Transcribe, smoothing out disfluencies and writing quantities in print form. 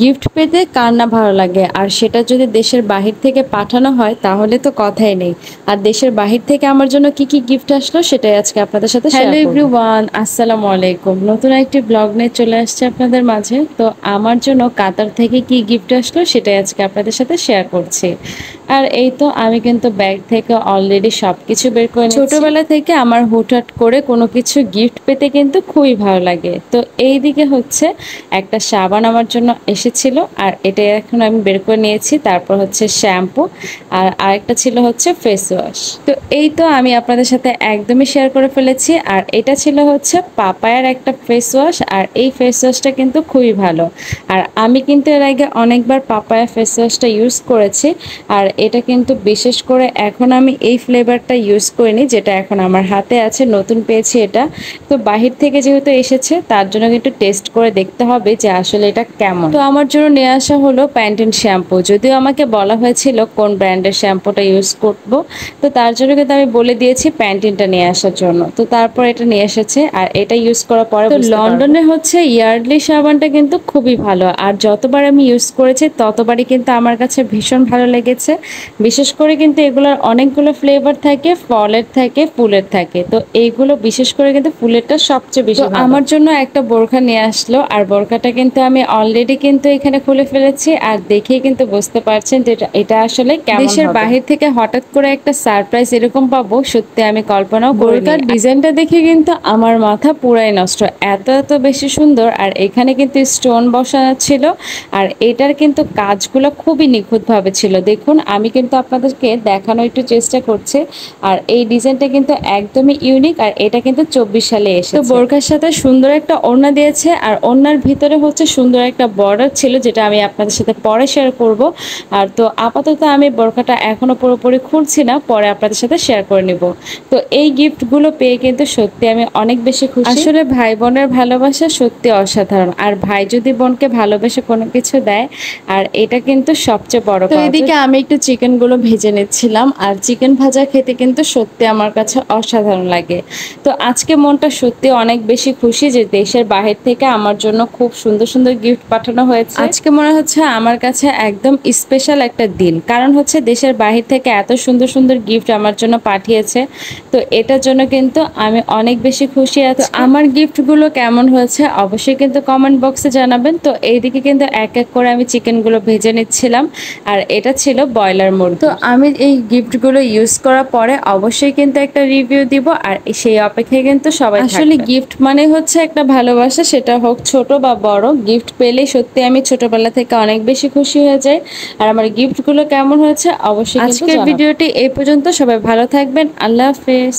Gift পেতে কার না ভালো লাগে, আর সেটা যদি দেশের বাহির থেকে পাঠানো হয় তাহলে তো কথাই নেই। আর দেশের বাহির থেকে আমার জন্য কি কি গিফট আসলো সেটাই আজকে আপনাদের সাথে শেয়ার করব। হ্যালো এভরিওয়ান, আসসালামু আলাইকুম। নতুন একটি ব্লগ নিয়ে চলে আসছে আপনাদের মাঝে। তো আমার জন্য কাতার থেকে কি গিফট আসলো সেটাই আজকে আপনাদের সাথে শেয়ার করছি। আর এই তো আমি কিন্তু ব্যাগ থেকে অলরেডি সবকিছু বের করে নিয়েছি। ছোটবেলা থেকে আমার হুটহাট করে কোনো কিছু গিফট পেতে কিন্তু খুবই ভালো লাগে। তো এই দিকে হচ্ছে একটা সাবান আমার জন্য এসেছিল, আর এটা এখন আমি বের করে নিয়েছি। তারপর হচ্ছে শ্যাম্পু, আর আরেকটা ছিল হচ্ছে ফেস ওয়াশ। তো এই তো আমি আপনাদের সাথে একদমই শেয়ার করে ফেলেছি। আর এটা ছিল হচ্ছে পাপায়ার একটা ফেস ওয়াশ, আর এই ফেস ওয়াশটা কিন্তু খুবই ভালো। আর আমি কিন্তু এর আগে অনেকবার পাপায়া ফেস ওয়াশটা ইউজ করেছি। আর এটা কিন্তু বিশেষ করে এখন আমি এই ফ্লেভারটা ইউজ করিনি, যেটা এখন আমার হাতে আছে, নতুন পেয়েছি এটা। তো বাহির থেকে যেহেতু এসেছে তার জন্য কিন্তু টেস্ট করে দেখতে হবে যে আসলে এটা কেমন। তো আমার জন্য নিয়ে আসা হলো প্যান্টিন শ্যাম্পু। যদিও আমাকে বলা হয়েছিল কোন ব্র্যান্ডের শ্যাম্পুটা ইউজ করব, তো তার জন্য কিন্তু আমি বলে দিয়েছি প্যান্টিনটা নিয়ে আসার জন্য। তো তারপর এটা নিয়ে এসেছে, আর এটা ইউজ করার পরে তো লন্ডনে হচ্ছে ইয়ার্ডলি সাবানটা কিন্তু খুবই ভালো। আর যতবার আমি ইউজ করেছি ততবারই কিন্তু আমার কাছে ভীষণ ভালো লেগেছে। বিশেষ করে কিন্তু এগুলোর অনেকগুলো ফ্লেভার থাকে, ফলের থাকে, ফুলের থাকে। তো এইগুলো বিশেষ করে কিন্তু ফুলেরটা সবচেয়ে বেশি ভালো। আমার জন্য একটা বোরখা নিয়ে আসলো, আর বোরখাটা কিন্তু আমি অলরেডি কিন্তু এখানে খুলে ফেলেছি। আর দেখেই কিন্তু বুঝতে পারছেন যে এটা আসলে কেমন। দেশের বাহির থেকে হঠাৎ করে একটা সারপ্রাইজ এরকম পাবো সত্যি আমি কল্পনাও করিনি। বোরখার ডিজাইনটা দেখে কিন্তু আমার মাথা পুরাই নষ্ট, এত এত বেশি সুন্দর। আর এখানে কিন্তু স্টোন বসানো ছিল, আর এটার কিন্তু কাজগুলো খুবই নিখুঁতভাবে ছিল। দেখুন আমি কিন্তু আপনাদেরকে দেখানো একটু চেষ্টা করছি। আর এই ডিজাইনটা কিন্তু একদমই ইউনিক, আর এটা কিন্তু 24 সালে এসেছে। তো বোরখার সাথে সুন্দর একটা ওড়না দিয়েছে, আর ওড়নার ভিতরে হচ্ছে সুন্দর একটা বর্ডার ছিল, যেটা আমি আপনাদের সাথে পরে শেয়ার করব। আর তো আপাতত আমি বোরখাটা এখনো পুরোপুরি খুলছি না, পরে আপনাদের সাথে শেয়ার করে নিব। তো এই গিফটগুলো পেয়ে কিন্তু সত্যি আমি অনেক বেশি খুশি। আসলে ভাই বোনের ভালোবাসা সত্যি অসাধারণ। আর ভাই যদি বোনকে ভালোবেসে কোনো কিছু দেয়, আর এটা কিন্তু সবচেয়ে বড় কথা। তো এদিকে আমি একটু চিকেনগুলো ভেজে নিচ্ছিলাম, আর চিকেন ভাজা খেতে কিন্তু সত্যি আমার কাছে অসাধারণ লাগে। তো আজকে মনটা সত্যি অনেক বেশি খুশি যে দেশের বাহির থেকে আমার জন্য খুব সুন্দর সুন্দর গিফট পাঠানো হয়েছে। আজকে মনে হচ্ছে আমার কাছে একদম স্পেশাল একটা দিন, কারণ হচ্ছে দেশের বাহির থেকে এত সুন্দর সুন্দর গিফট আমার জন্য পাঠিয়েছে। তো এটার জন্য কিন্তু আমি অনেক বেশি খুশি আছি। আমার গিফটগুলো কেমন হয়েছে অবশ্যই কিন্তু কমেন্ট বক্সে জানাবেন। তো এইদিকে কিন্তু এক এক করে আমি চিকেনগুলো ভেজে নিচ্ছিলাম, আর এটা ছিল ব্রয়লার মুরগি। তো আমি এই গিফটগুলো ইউজ করার পরে অবশ্যই কিন্তু একটা রিভিউ দিব, আর সেই অপেক্ষায় কিন্তু সবাই আসলে গিফট মানে হচ্ছে একটা ভালোবাসা, সেটা হোক ছোট বা বড়। গিফট পেলে সত্যি আমি ছোটবেলা থেকে অনেক বেশি খুশি হয়ে যাই। আর আমার গিফটগুলো কেমন হয়েছে অবশ্যই। আজকের ভিডিওটি এই পর্যন্ত, সবাই ভালো থাকবেন, আল্লাহ হাফেজ।